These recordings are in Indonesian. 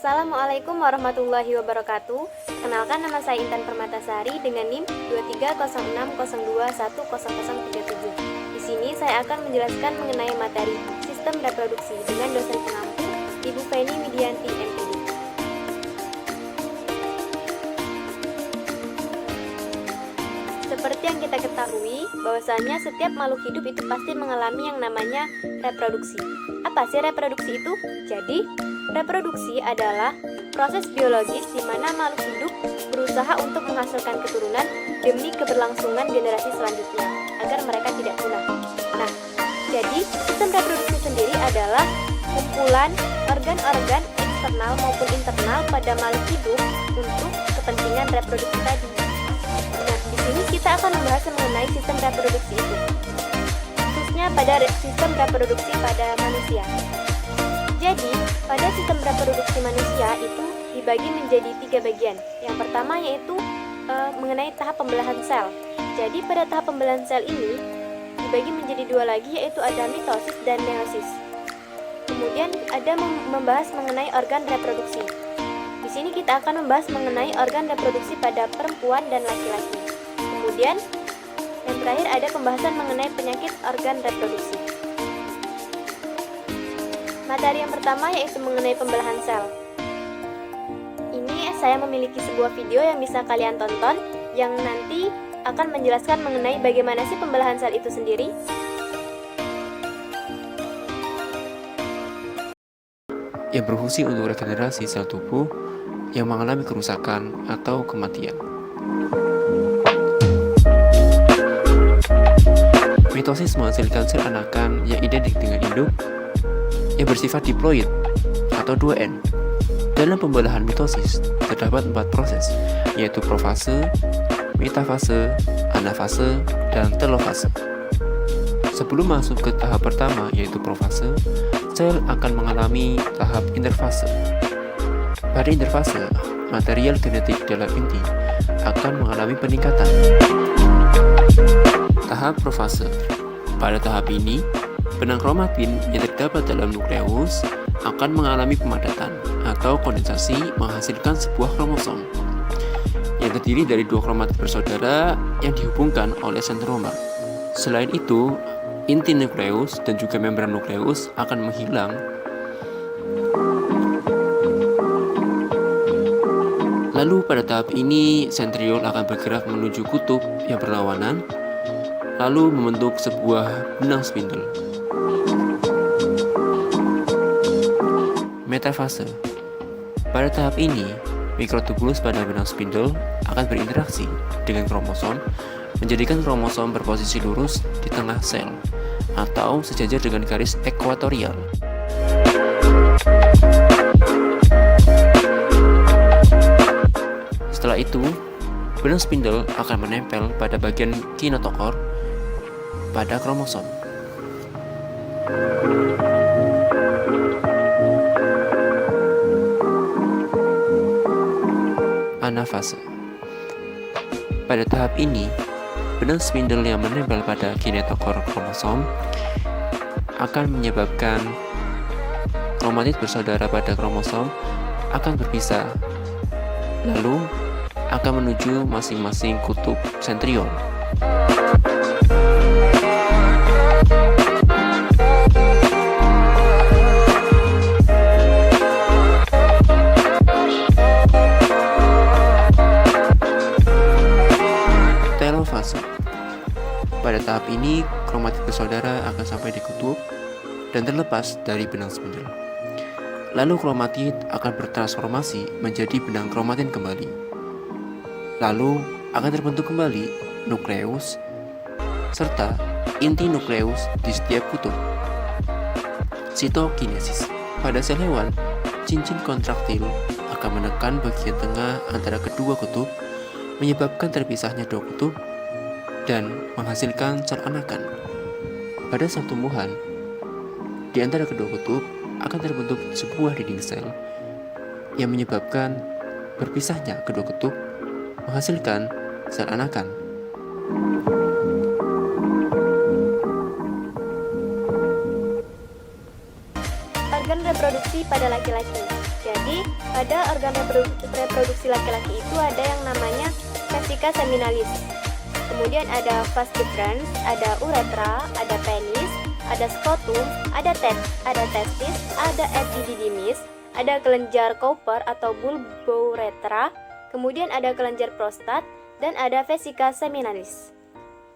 Assalamualaikum warahmatullahi wabarakatuh. Perkenalkan, nama saya Intan Permatasari dengan NIM 230602100037. Di sini saya akan menjelaskan mengenai materi sistem reproduksi dengan dosen pengampu Ibu Feni Widianti MPD. Seperti yang kita ketahui, bahwasanya setiap makhluk hidup itu pasti mengalami yang namanya reproduksi. Apa sih reproduksi itu? Jadi, reproduksi adalah proses biologis di mana makhluk hidup berusaha untuk menghasilkan keturunan demi keberlangsungan generasi selanjutnya, agar mereka tidak punah. Nah, jadi sistem reproduksi sendiri adalah kumpulan organ-organ eksternal maupun internal pada makhluk hidup untuk kepentingan reproduksi tadi. Nah, di sini kita akan membahas mengenai sistem reproduksi itu, khususnya pada sistem reproduksi pada manusia. Jadi, pada sistem reproduksi manusia itu dibagi menjadi 3 bagian. Yang pertama yaitu mengenai tahap pembelahan sel. Jadi, pada tahap pembelahan sel ini dibagi menjadi 2 lagi, yaitu ada mitosis dan meiosis. Kemudian ada membahas mengenai organ reproduksi. Di sini kita akan membahas mengenai organ reproduksi pada perempuan dan laki-laki. Kemudian yang terakhir ada pembahasan mengenai penyakit organ reproduksi. Materi yang pertama yaitu mengenai pembelahan sel. Ini saya memiliki sebuah video yang bisa kalian tonton yang nanti akan menjelaskan mengenai bagaimana sih pembelahan sel itu sendiri. Yang berfungsi untuk regenerasi sel tubuh yang mengalami kerusakan atau kematian. Mitosis menghasilkan sel anakan yang identik dengan induk yang bersifat diploid atau 2N. Dalam pembelahan mitosis terdapat 4 proses, yaitu profase, metafase, anafase, dan telofase. Sebelum masuk ke tahap pertama yaitu profase, sel akan mengalami tahap interfase. Pada interfase, material genetik dalam inti akan mengalami peningkatan. Tahap profase. Pada tahap ini, benang kromatin yang terdapat dalam nukleus akan mengalami pemadatan atau kondensasi menghasilkan sebuah kromosom yang terdiri dari 2 kromatin bersaudara yang dihubungkan oleh sentromer. Selain itu, inti nukleus dan juga membran nukleus akan menghilang. Lalu pada tahap ini, sentriol akan bergerak menuju kutub yang berlawanan, lalu membentuk sebuah benang spindle. Metafase. Pada tahap ini, mikrotubulus pada benang spindle akan berinteraksi dengan kromosom, menjadikan kromosom berposisi lurus di tengah sel atau sejajar dengan garis ekuatorial. Setelah itu, benang spindle akan menempel pada bagian kinetokor pada kromosom. Anafase. Pada tahap ini, benang spindle yang menempel pada kinetokor kromosom akan menyebabkan kromatid bersaudara pada kromosom akan berpisah, lalu akan menuju masing-masing kutub sentriol. Telofase. Pada tahap ini, kromatid bersaudara akan sampai di kutub dan terlepas dari benang spindle. Lalu kromatid akan bertransformasi menjadi benang kromatin kembali. Lalu akan terbentuk kembali nukleus serta inti nukleus di setiap kutub. Sitokinesis. Pada sel hewan, cincin kontraktil akan menekan bagian tengah antara kedua kutub, menyebabkan terpisahnya 2 kutub dan menghasilkan sel anakan. Pada sel tumbuhan, di antara kedua kutub akan terbentuk sebuah dinding sel yang menyebabkan berpisahnya kedua kutub, menghasilkan sel anakan. Organ reproduksi pada laki-laki. Jadi, Pada organ reproduksi laki-laki itu ada yang namanya vesica seminalis. Kemudian ada vas deferens, ada uretra, ada penis, ada skrotum, ada testis, ada epididymis, ada kelenjar Cowper atau bulbouretra, kemudian ada kelenjar prostat, dan ada vesica seminalis.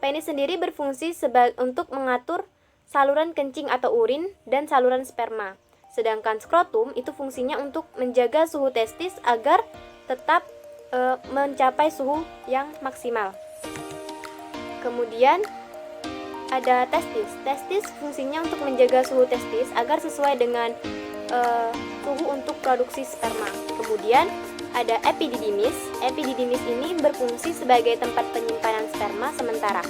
Penis sendiri berfungsi untuk mengatur saluran kencing atau urin dan saluran sperma. Sedangkan skrotum itu fungsinya untuk menjaga suhu testis agar tetap mencapai suhu yang maksimal. Kemudian ada testis. Testis fungsinya untuk menjaga suhu testis agar sesuai dengan suhu untuk produksi sperma. Kemudian ada epididymis. Epididymis ini berfungsi sebagai tempat penyimpanan sperma sementara.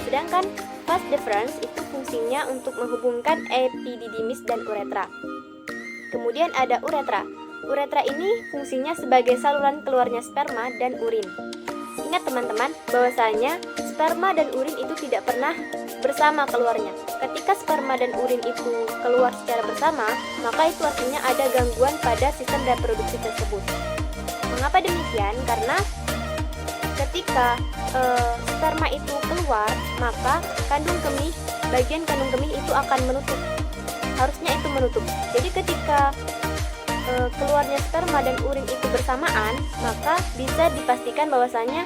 Sedangkan vas deferens itu fungsinya untuk menghubungkan epididymis dan uretra. Kemudian ada uretra. Uretra ini fungsinya sebagai saluran keluarnya sperma dan urin. Ingat teman-teman, bahwasanya sperma dan urin itu tidak pernah bersama keluarnya. Ketika sperma dan urin itu keluar secara bersama, maka itu artinya ada gangguan pada sistem reproduksi tersebut. Mengapa demikian? Karena ketika sperma itu keluar, maka bagian kandung kemih itu akan menutup. Harusnya itu menutup. Jadi ketika keluarnya sperma dan urin itu bersamaan, maka bisa dipastikan bahwasanya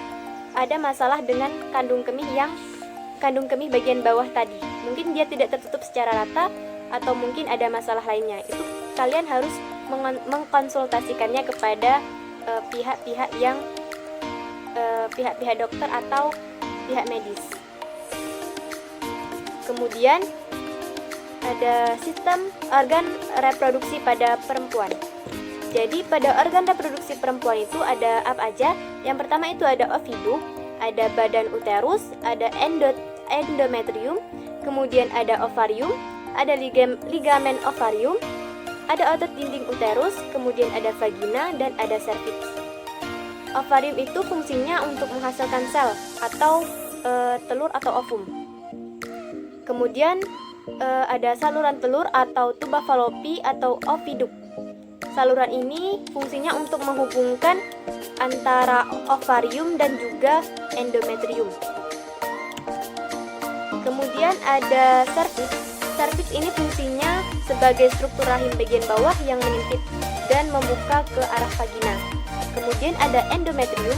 ada masalah dengan kandung kemih bagian bawah tadi. Mungkin dia tidak tertutup secara rata atau mungkin ada masalah lainnya. Itu kalian harus mengkonsultasikannya kepada pihak-pihak dokter atau pihak medis. Kemudian ada sistem organ reproduksi pada perempuan. Jadi pada organ reproduksi perempuan itu ada apa aja? Yang pertama itu ada ovidum, ada badan uterus, ada endometrium, kemudian ada ovarium, ada ligamen ovarium, ada otot dinding uterus, kemudian ada vagina, dan ada cervix. Ovarium itu fungsinya untuk menghasilkan sel atau telur atau ovum. Kemudian ada saluran telur atau tuba fallopi atau oviduct. Saluran ini fungsinya untuk menghubungkan antara ovarium dan juga endometrium. Kemudian ada cervix. Cervix ini fungsinya sebagai struktur rahim bagian bawah yang menyempit dan membuka ke arah vagina. Kemudian ada endometrium.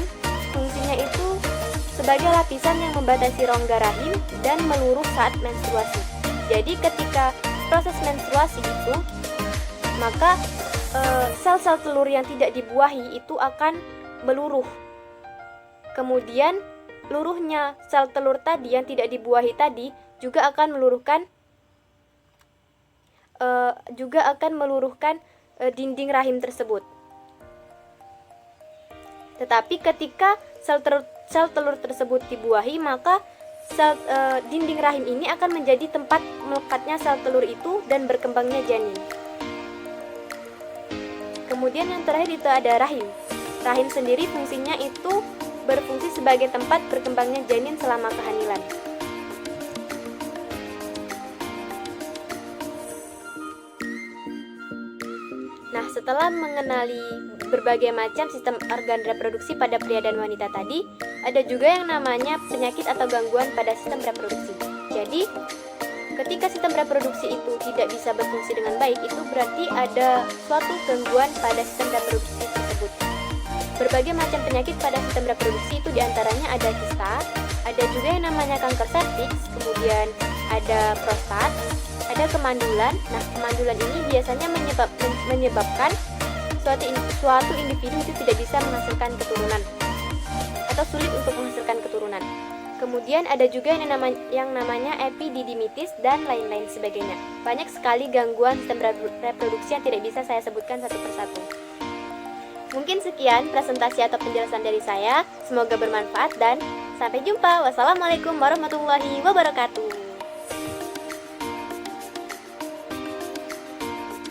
Fungsinya itu sebagai lapisan yang membatasi rongga rahim dan meluruh saat menstruasi. Jadi ketika proses menstruasi itu, maka sel-sel telur yang tidak dibuahi itu akan meluruh. Kemudian luruhnya sel telur tadi yang tidak dibuahi tadi juga akan meluruhkan dinding rahim tersebut. Tetapi ketika sel telur tersebut dibuahi, maka dinding rahim ini akan menjadi tempat melekatnya sel telur itu dan berkembangnya janin. Kemudian yang terakhir itu ada rahim. Rahim sendiri fungsinya itu berfungsi sebagai tempat berkembangnya janin selama kehamilan. Nah, setelah mengenali berbagai macam sistem organ reproduksi pada pria dan wanita tadi, ada juga yang namanya penyakit atau gangguan pada sistem reproduksi. Jadi, ketika sistem reproduksi itu tidak bisa berfungsi dengan baik, itu berarti ada suatu gangguan pada sistem reproduksi tersebut. Berbagai macam penyakit pada sistem reproduksi itu diantaranya ada kista, ada juga yang namanya kanker serviks, kemudian ada prostat, ada kemandulan. Nah, kemandulan ini biasanya menyebabkan suatu individu itu tidak bisa menghasilkan keturunan atau sulit untuk menghasilkan keturunan. Kemudian ada juga yang namanya epididymitis dan lain-lain sebagainya. Banyak sekali gangguan sistem reproduksi yang tidak bisa saya sebutkan satu persatu. Mungkin sekian presentasi atau penjelasan dari saya. Semoga bermanfaat dan sampai jumpa. Wassalamualaikum warahmatullahi wabarakatuh.